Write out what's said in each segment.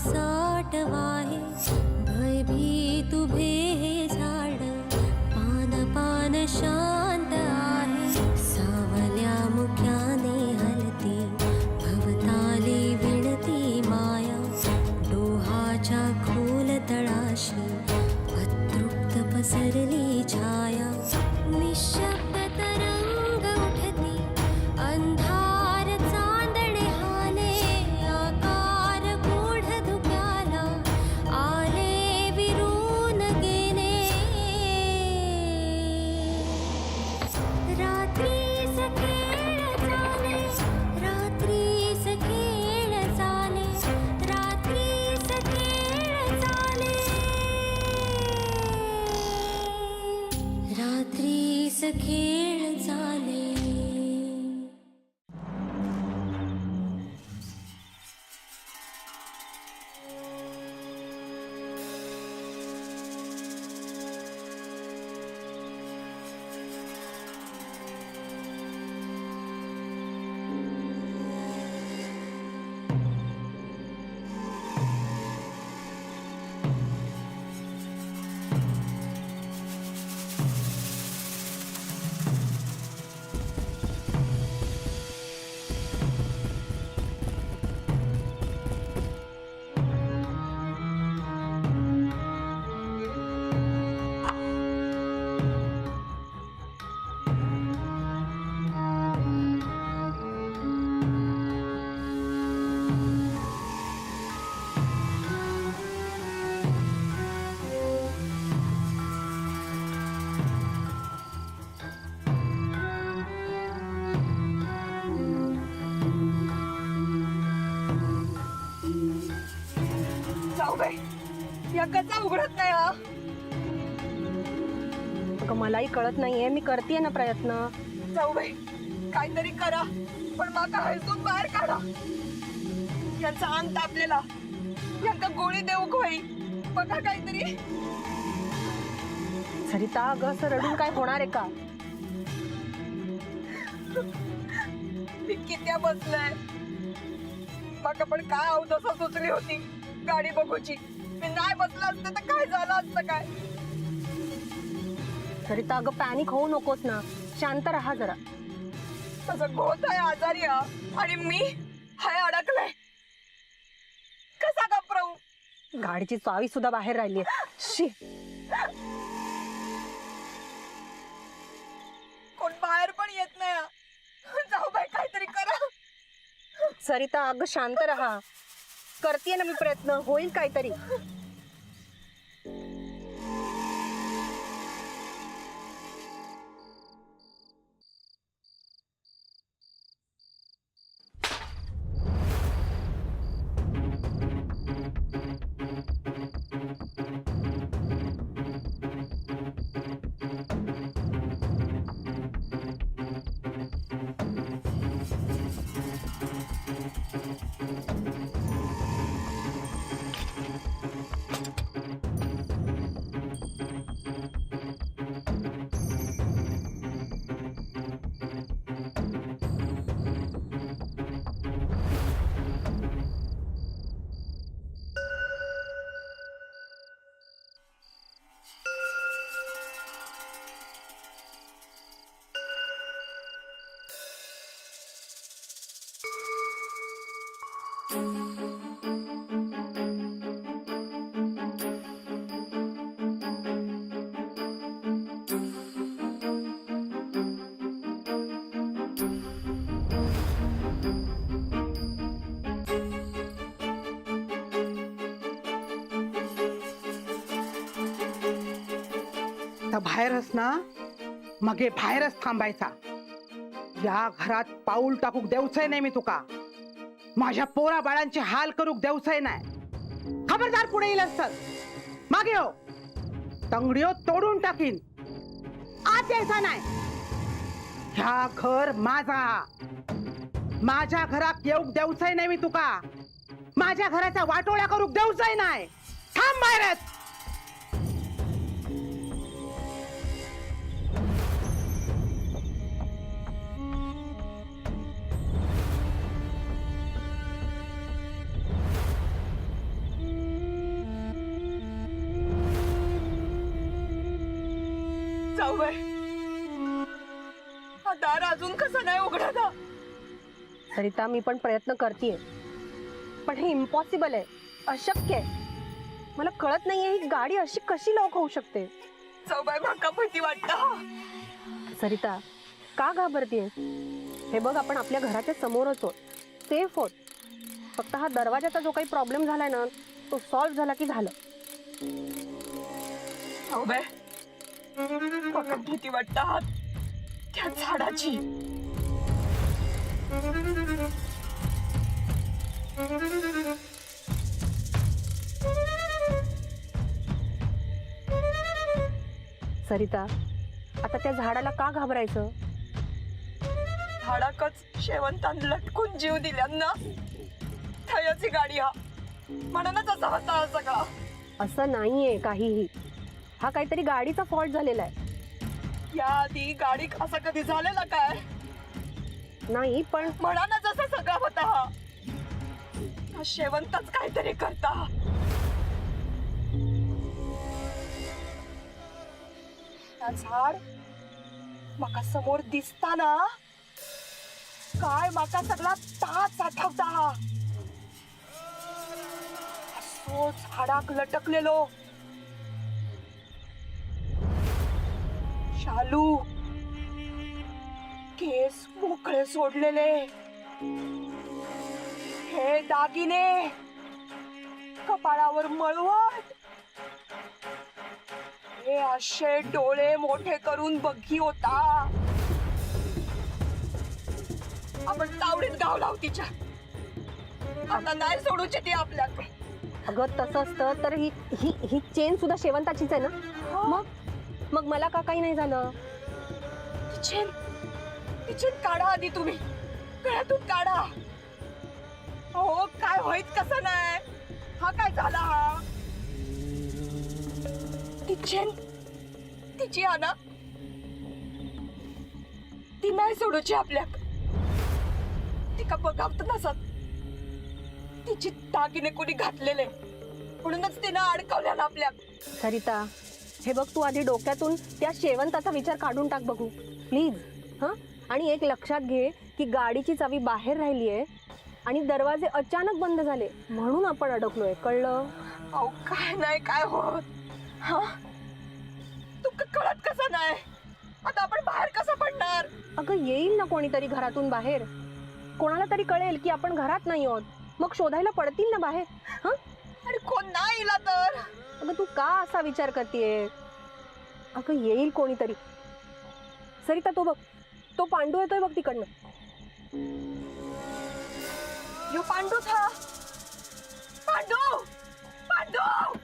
साठ वाहे, भयभीत उभे हे झाड, पान पान शांत आहे, सावल्या मुख्याने हलती, भवताली विणती माया, डोहाच्या खोल तळाशी अतृप्त पसरली छाया, निशब्द तरंग उठती, अंधार चांदणे हाले, आकार गूढ धुक्याला आले विरून गेले, रात्रीस खेळ चाले, रात्रीस खेळ चाले, रात्रीस खेळ चाले, रात्रीस खेळ चाले. जाऊबाई, या कसा उघडत नाही हा? अगं मलाही कळत नाहीये, मी करतेय ना प्रयत्न. जाऊबाई, काहीतरी करा, पण माका हळसून बाहेर काढा. यांचा अंत तापलेला, यांका गोळी देऊ होई, बघा काहीतरी. सरिता, अगं असं रडून काय होणार आहे का? मी कित्या बसलाय, माका पण काय अवदसा सुचली होती गाडी बघूची. मी नाही बसला असतं तर काय झालं असतं काय? सरिता, अगं पॅनिक होऊ नकोस ना, शांत राहा जरा. तसं गोत आहे आजारी हा, आणि मी हाय अडकलाय. कसा घाबरवू? गाडीची चावी सुद्धा बाहेर राहिली. शी, कोण बाहेर पण येत नाही हा. जाऊबाई, काहीतरी करा. सरिता, अगं शांत राहा, करतेय ना मी प्रयत्न, होईल काहीतरी. आता बाहेरच ना, मगे बाहेरच थांबायचा. या घरात पाऊल टाकूक देऊचंय नाही मी तुका. माझ्या पोरा बाळांचे हाल करूक देऊचंय नाही. खबरदार पुढे येईल असत मागे हो, तंगडीओ तोडून टाकीन. आत यायचा नाही. ह्या घर माझा. माझ्या घरात येऊक देऊचंय नाही मी तुका. माझ्या घराचा वाटोळ्या करूक देऊचंय नाही. थांब बाहेरच. जाऊबाई, हा दार अजून कसं नाही उघडा? सरिता, मी पण प्रयत्न करतेय, पण हे इम्पॉसिबल आहे, अशक्य आहे. मला कळत नाहीये ही गाडी अशी कशी लॉक होऊ शकते. जाऊबाई, माका भीती वाटतं. सरिता, का घाबरतेय? हे बघ, आपण आपल्या घराच्या समोरच आहोत, सेफ आहोत. फक्त हा दरवाजाचा जो काही प्रॉब्लेम झालाय ना, तो सॉल्व्ह झाला की झालं. जाऊबाई, माका भीती वाटतं त्या झाडाची. सरिता, आता त्या झाडाला का घाबरायचं? झाडाकच शेवंतान लटकून जीव दिल्यांना थयाची गाडी हा म्हणूनच असा होता हा सगळा. असं नाहीये काहीही. हा काहीतरी गाडीचा फॉल्ट झालेला आहे. याआधी गाडी असं कधी झालेला काय? नाही, पण म्हणूनच असा सगळा होता हा. हा शेवंतच काहीतरी करता. हा झाड माका समोर दिसताना काय माका सगळा ताच आठवता. हा असो झाडाक लटकलेलो शालू, केस मोकळे सोडलेले, हे दागिने, कपाळावर मळवट, हे असे डोळे मोठे करून बघी होता. आपण तावडीत गावला तिच्या. आता नाही सोडूची ती आपल्याकडे. अगं तसं असतं तर ही ही ही चेन सुद्धा शेवंताचीच आहे ना. मग मला का काही नाही झालं? तिची काढा आधी तुम्ही, गळ्यातून काढा. हो, काय होईत कसं नाही. हा काय झाला? हा तिची आना ती नाही सोडूची आपल्या. ती का बघावत नसत. तिची दागिने कोणी घातलेले म्हणूनच तिनं अडकवल्या ना आपल्या. सरिता, हे बघ, तू आधी डोक्यातून त्या शेवंताचा विचार काढून टाक बघू प्लीज. हा, आणि एक लक्षात घे की गाडीची चावी बाहेर राहिली आहे आणि दरवाजे अचानक बंद झाले म्हणून आपण अडकलोय, कळलं? अहो, काय नाही काय होत. हा, तू कळत कसं नाही? आता आपण बाहेर कसं पडणार? अगं, येईल ना कोणीतरी घरातून बाहेर. कोणाला तरी कळेल की आपण घरात नाही आहोत, मग शोधायला पडतील ना बाहेर. हा, आणि कोण नाही इला तर? अगं, तू का असा विचार करतेय? अगं, येईल कोणीतरी. सरिता, तो बघ, तो पांडू येतोय बघ तिकडनं. यो पांडू था. पांडू, पांडू,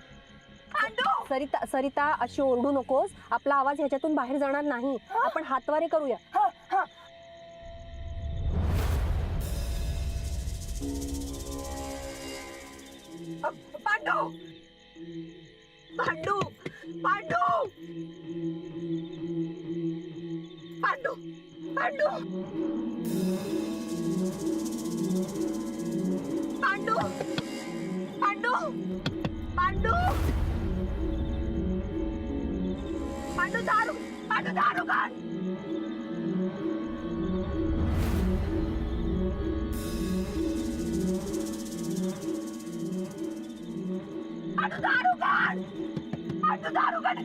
पांडू. सरिता, सरिता, अशी ओरडू नकोस. आपला आवाज ह्याच्यातून बाहेर जाणार नाही. आपण हातवारे करूया. हा, हा. पांडू, पांडू, पांडू, पांडू, पांडू, पांडू, पांडू, पांडू, पांडू, दारू, पांडू, दारू काढ. पांडू, दारू काढ. पांडू, दारू काढ.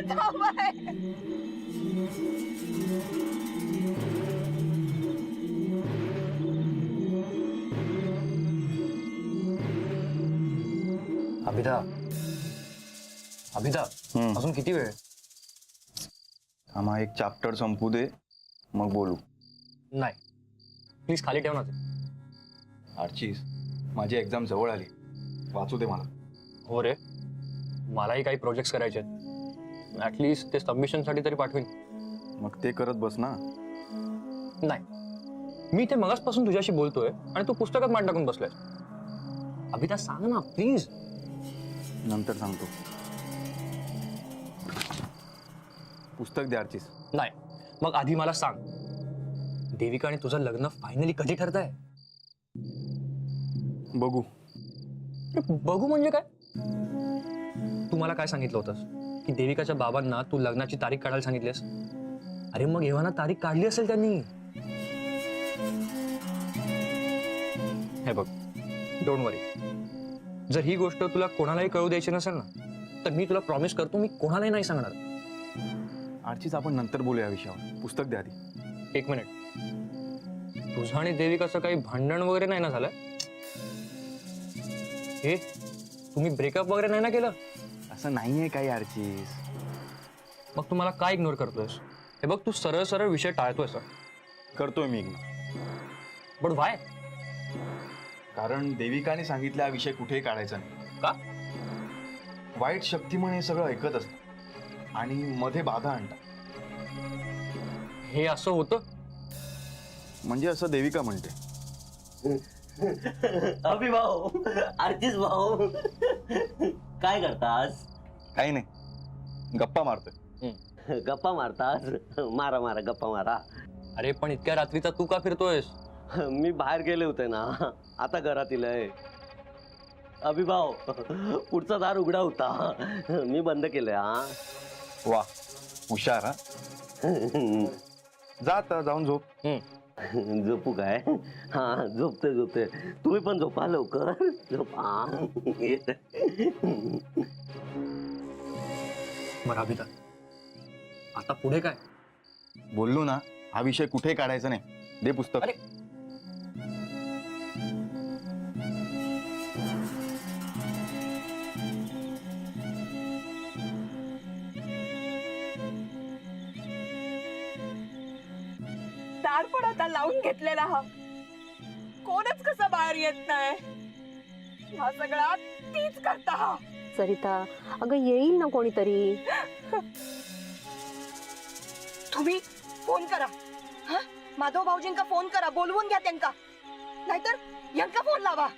जाऊबाई. अभिदा, अभिदा, अजून किती वेळ? आम्हा एक चॅप्टर संपू दे, मग बोलू. नाही, प्लीज खाली ठेव ना ते. आर्चीस, माझी एक्झाम जवळ आली, वाचू दे मला. हो रे, मलाही काही प्रोजेक्ट्स करायचे आहेत. ॲटलिस्ट ते सबमिशनसाठी तरी पाठवीन. मग ते करत बस ना. नाही, मी ते मगाचपासून तुझ्याशी बोलतोय आणि तू पुस्तकात मान टाकून बसलाय. अभिदा, सांग ना प्लीज. नंतर सांगतो. पुस्तक द्या आर्चीस. नाही, मग आधी मला सांग, देविका आणि तुझं लग्न फायनली कधी ठरतंय? बघू. बघू म्हणजे काय? तू मला काय सांगितलं होतंस की देविकाच्या बाबांना तू लग्नाची तारीख काढायला सांगितलीस? अरे मग एव्हा तारीख काढली असेल त्यांनी. हे बघ, डोंट वरी. जर ही गोष्ट तुला कोणालाही कळू द्यायची नसेल ना, तर मी तुला प्रॉमिस करतो मी कोणालाही नाही सांगणार. आर्चीज, आपण नंतर बोलूया विषयावर. पुस्तक द्या आधी. एक मिनिट, तुझं आणि देविकाचं काही भांडण वगैरे नाही ना झालं? हे तुम्ही ब्रेकअप वगैरे नाही ना केलं? असं नाहीये काही आर्चीज. मग तू मला काय इग्नोर करतोयस? हे बघ, तू सरळ सरळ विषय टाळतोयस. करतोय मी इग्नोर. बट व्हाय? कारण देविकाने सांगितलं हा विषय कुठेही काढायचा नाही. का? वाईट शक्ती म्हणे सगळं ऐकत असतात आणि मध्ये बाधा आणतात. हे असं होतं? म्हणजे असं देविका म्हणते. अभि भाऊ, आर्चिस भाऊ, काय करतास? काही नाही, गप्पा मारतोय. गप्पा मारतास? मारा मारा, गप्पा मारा. अरे पण इतक्या रात्रीचा तू का फिरतोयस? मी बाहेर गेले होते ना, आता घरात इलंय. अभि भाऊ, पुढचा दार उघडा होता, मी बंद केलंय. हा, वा, हुशार. हा, जा आता, जाऊन झोप. झोपू काय? हा, झोपते. तुम्ही पण झोपा लवकर. झोपा. बरं अभिता, आता पुढे काय? बोललो ना, हा विषय कुठेही काढायचा नाही. दे पुस्तक. अरे दार पण आता लावून घेतलेला हा, कोणच कसं बाहेर येत नाही. हा सगळा तीच करता हा. सरिता, अगं येईल ना कोणीतरी. तुम्ही फोन करा. हा, माधव भाऊजींका फोन करा, बोलवून घ्या त्यांका, नाहीतर यांका फोन लावा.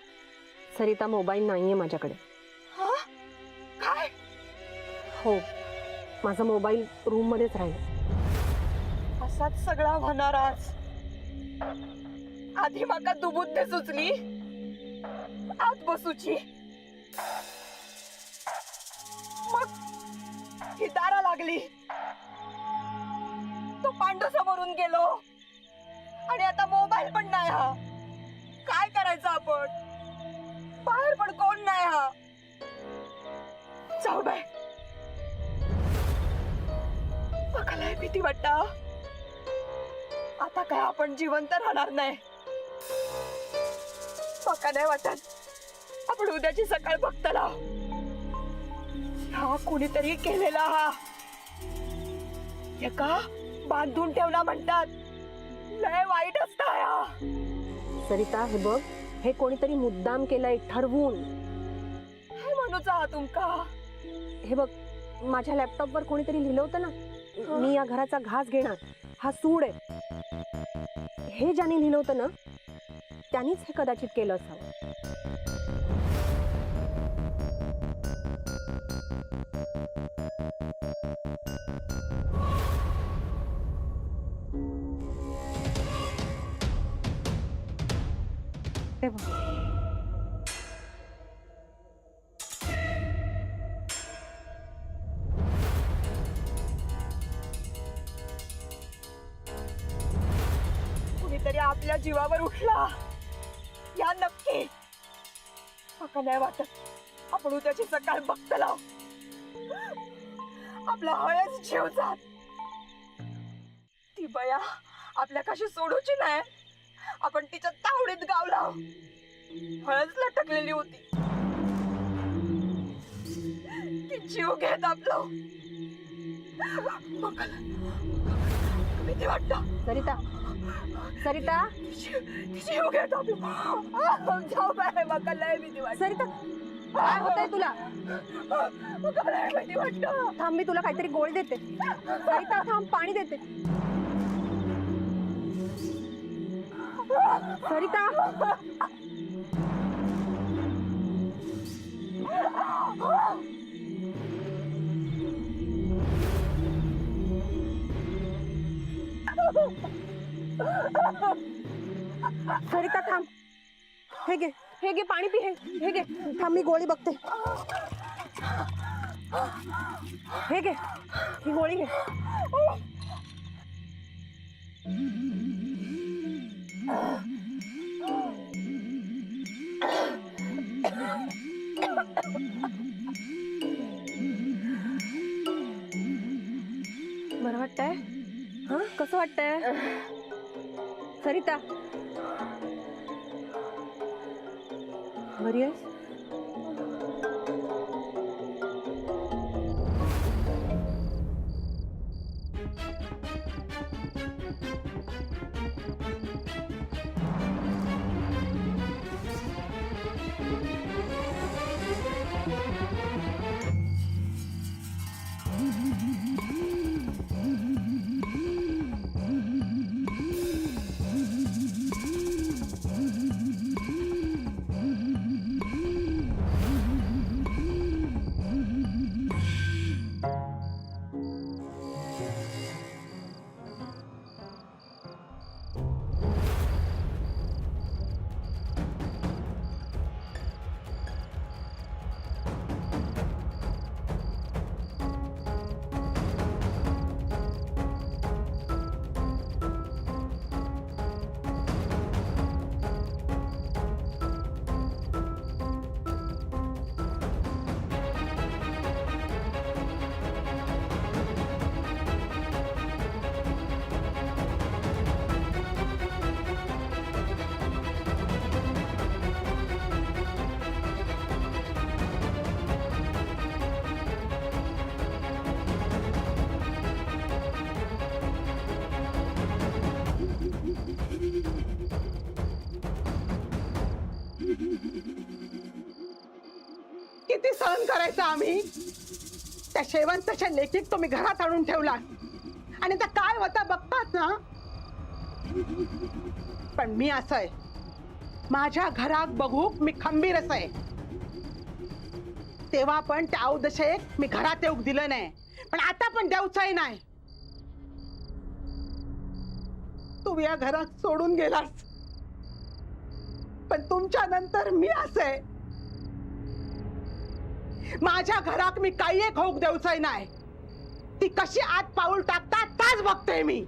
सरिता, मोबाईल नाहीये माझ्याकडे. हा, काय? हो, माझा मोबाईल रूम मध्येच राहील. असाच सगळा होणार आज. आधी माका दुबुद्धी सुचली, आत बसूची, मग ही दारा लागली, तो पांडू समोरून गेलो, आणि आता मोबाईल पण नाही. हा, काय करायचं आपण? बाहेर पण कोण नाही. हा, जाऊ बाय. माका लय भीती वाटता. आता काय आपण जिवंत राहणार नाही. माका नाही वाटत आपण उद्याची सकाळ बघतला. हा कुणीतरी केलेला हा, एका बांधून ठेवला म्हणतात. लय वाईट असता हा. सरिता, हे बघ, हे कोणीतरी मुद्दाम केलंय, ठरवून. काय म्हणूचा हा तुमका? हे बघ, माझ्या लॅपटॉपवर कोणीतरी लिहिलं होतं ना, मी या घराचा घास घेणार, हा सूड आहे. हे ज्याने लिहिलं होतं ना, त्यांनीच हे कदाचित केलं असावं. हे बघ. कुणीतरी आपल्या जीवावर उठला, या नक्की. माका नाही वाटत आपण उद्याची सकाळ बघतला. आपला हळच जीव जात. ती बया आपल्या कशी सोडूची नाही. आपण तिच्या तावडीत गावला, हळच लटकलेली होती. ती जीव घेत आपलं. भीती वाटत. सरिता, सरिता, जीव घेत आपलं. जाऊ बाय, माका लय भीती वाटत. सरिता, काय होतंय तुला? माका लय भीती वाटत. थांब, मी तुला काहीतरी गोळी देते. सरिता थांब, पाणी देते. सरिता, सरिता थांब, हे घे. हे घे पाणी पी. हे घे. थांब मी गोळी बघते. हे घे, ही गोळी घे. बरं वाटतंय? हा, कसं वाटतंय सरिता? बरी आहेस? किती सहन करायचं आम्ही? त्या शेवंतच्या लेखीत तुम्ही घरात आणून ठेवला आणि त्या काय होता बघतात ना. पण मी असं आहे, माझ्या घरात बघूक मी खंबीरच आहे. तेव्हा पण त्या अवदशेक मी घरात येऊक दिलं नाही, पण आता पण देऊचंही नाही. तू या घरात सोडून गेलास, पण तुमच्या नंतर मी असे माझ्या घरात मी काही एक होऊक देऊचंही नाही. ती कशी आत पाऊल टाकतात ताच बघते मी.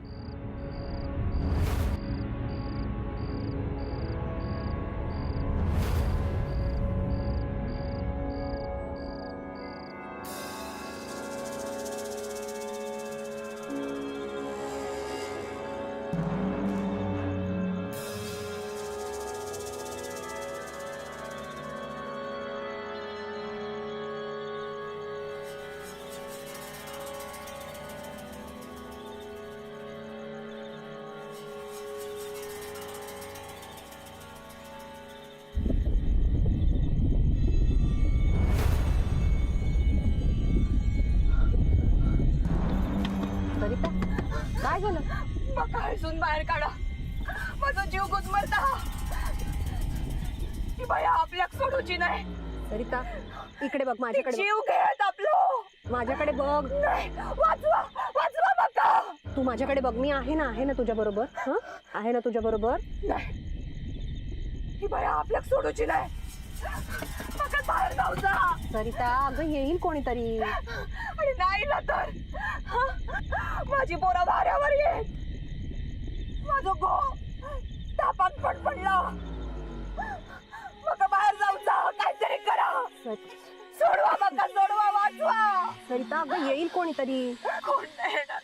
सरिता, काय झालं? मका हसून बाहेर काढा. माझा जीव गुदमरता. ही बाया आपल्याक सोडूची नाही. सरिता, इकडे बघ, ती माझ्याकडे बघ. जीव घेत आपलो. माझ्याकडे बघ. नाही, वाचवा वाचवा मका. तू माझ्याकडे बघ. मी आहे ना तुझ्या बरोबर. हा, आहे ना तुझ्या बरोबर. नाही, ही बाया आपल्याक सोडूची नाही. मका बाहेर जाऊचा. सरिता, अगं येईल कोणीतरी. आणि नाही ना तर माझी पोरं वाऱ्यावर येत. माझं गो तापात पण पडला. मका बाहेर जाऊचा. काहीतरी करा. सोडवा मका, सोडवा, वाचवा. सरिता, अगं येईल कोणीतरी. कोण नाही येणार,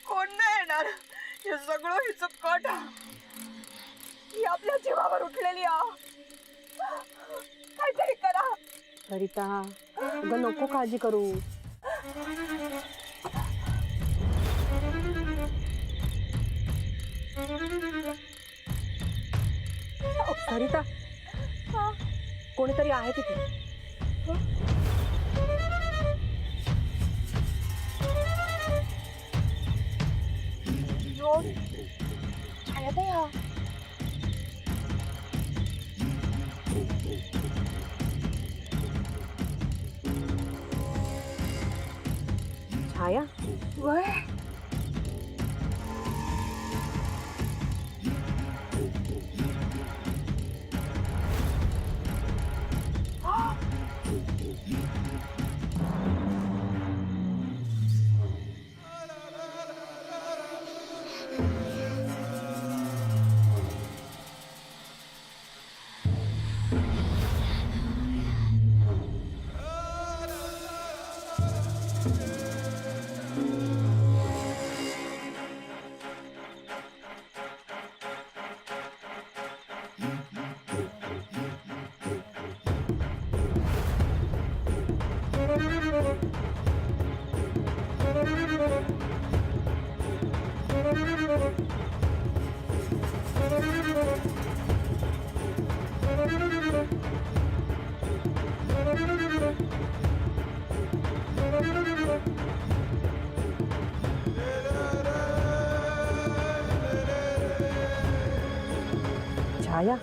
कोण नाही येणार. हे सगळं हिचं कट. ही आपल्या जीवावर उठलेली आ. काहीतरी करा. सरिता, अगं नको काळजी करू. सरिता, कोणीतरी आहे तिथे. छायाताई, छाया, वय छाया